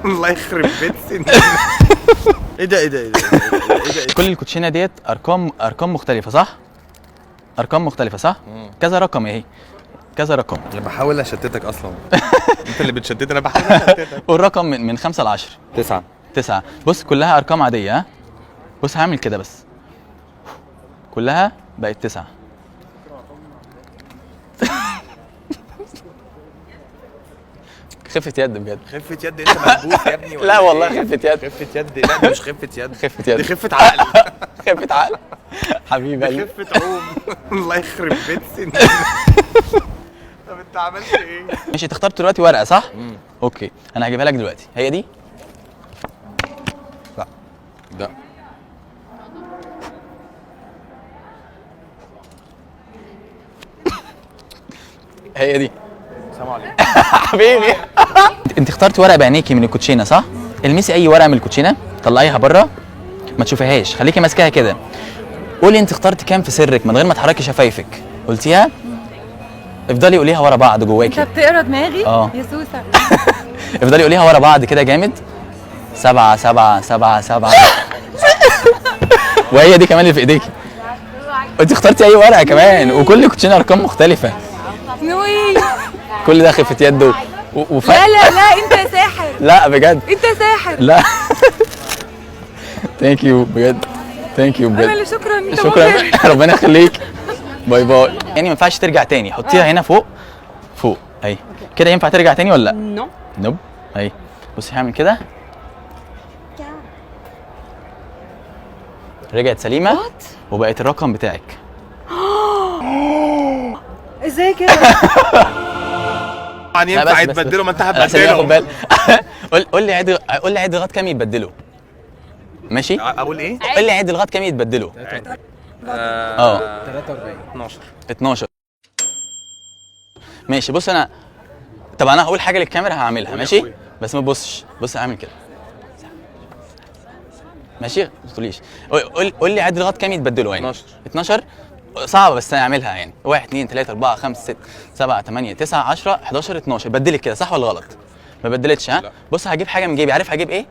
الله يخرب بيت سنين. ايه ده ايه ده ايه ده ايه ده؟ كل الكوتشينه ديت ارقام مختلفه صح؟ ارقام مختلفه صح؟ كذا رقم اهي، كذا رقم. انا بحاول اشتتك اصلا. انت اللي بتشتتني، انا بحاول اشتتك. والرقم من 5 ل 10. 9. 9. بص كلها ارقام عاديه ها. بص هعمل كده بس كلها بقت 9. خفة يد بجد. خفة يد؟ انت ملبوس يا ابني ولا لا والله إيه؟ خفة يد. خفة يد؟ لا دي مش خفة يد. خفة يد دي خفة عقل. خفة عقل حبيبي دي قلبي. خفة عوم. الله يخرب بيت سنين. طب انت عملت ايه؟ ماشي انت اخترت دلوقتي ورقة صح؟ اوكي انا هجيبها لك دلوقتي. هي دي؟ لا ده هي دي. سلام عليكم. حبيبي. انت اخترت ورقة بعينيكي من الكوتشينة صح؟ المسي اي ورقة من الكوتشينة، طلعيها بره ما تشوفيهاش، خليكي ماسكاها كده. قولي انت اخترت كام في سرك من غير ما تحركي شفايفك. قلتيها؟ افضلي قوليها ورا بعض جواكي. انت بتقرا دماغي؟ يا سوسه. افضلي قوليها ورا بعض كده جامد. 7 7 7 7. وهي دي كمان اللي في ايديكي. انت اخترتي اي ورقه كمان، وكل كوتشينه ارقام مختلفه. نوي. كل ده خفه يد لا لا لا انت ساحر. لا بجد انت ساحر. لا. ثانك يو بجد، ثانك يو بجد. انا اللي شكرا. انت شكرا ربنا يخليك. باي باي. يعني ما ينفعش ترجع تاني، حطيها هنا فوق فوق اهي كده. ينفع ترجع تاني ولا لا؟ نو نوب. اهي بصي هعمل كده، رجعت سليمه وبقت الرقم بتاعك. ازاي كده؟ يعني ينفع يتبدلوا؟ ما انت هتبدلهم. قول لي عد لغايه كام يتبدلوا. ماشي؟ اقول ايه؟ قول لي عد لغايه كام يتبدلوا. 43 12. ماشي بص طب انا هقول حاجه للكاميرا هعملها ماشي؟ بس ما تبصش. بص هعمل كده ماشي؟ ما تقوليش. قول لي عد لغايه كام يتبدلوا يعني. 12 صعبه بس هنعملها يعني. 1 2 3 4 5 6 7 8 9 10 11 12. بدلت كده صح ولا غلط؟ ما بدلتش ها؟ بص هجيب حاجه من جيبي. عارف هجيب ايه؟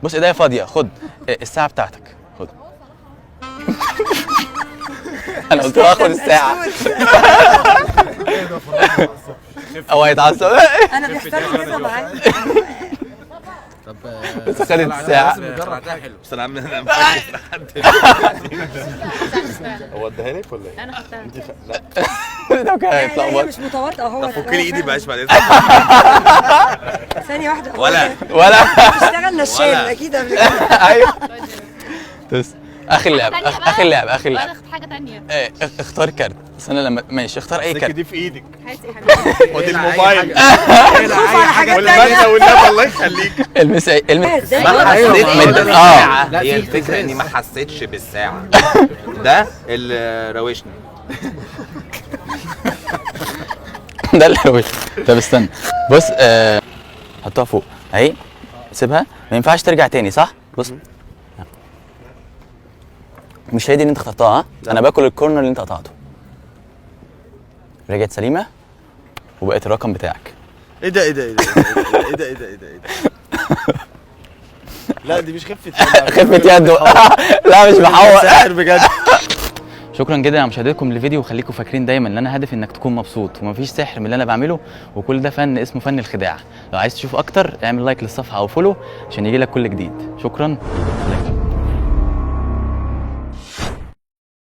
بص ايديا فاضيه. خد الساعه بتاعتك. خد. انا قلت له هاخد الساعه. هو هيتعصب. انا بيحصل كده معايا. طب بس خدت الساعه. بس انا عامل انا هو اداها لك ولا ايه؟ انا خدتها. لا ده كان هيتلخبط. مش متورطه اهو. فك لي ايدي بقاش بعد ثانيه واحده. ولا اشتغل نشال اكيد قبل كده. ايوه بس اخر لعب اخر لعب اخر لعب. اخد حاجه ثانيه. اختار كارت. بس انا لما ماشي اختار اي كارت. دي في ايدك. هاتي يا حبيبي. خد الموبايل. خوف على حاجات والمانجا والنبي الله يخليك. المس ازاي؟ ما حسيتش بالساعة. لا هي الفكرة اني ما حسيتش بالساعة. ده اللي روشني. ده اللي هو. طب استنى بص حطها فوق اهي. سيبها. ما ينفعش ترجع تاني صح؟ بص مش هي دي اللي انت اخترتها ها؟ انا باكل الكورنر اللي انت قطعته. رجعت سليمه وبقت الرقم بتاعك. ايه ده ايه ده ايه ده ايه ده ايه ده ايه ده ايه ده؟ لا دي مش خفة يد. خفة يد. لا مش بحور. ساحر بجد. شكرا جدا على مشاهدتكم للفيديو، وخليكم فاكرين دايما ان انا هدفي انك تكون مبسوط ومفيش سحر من اللي انا بعمله، وكل ده فن اسمه فن الخداع. لو عايز تشوف اكتر اعمل لايك للصفحه او فولو عشان يجيلك كل جديد. شكرا.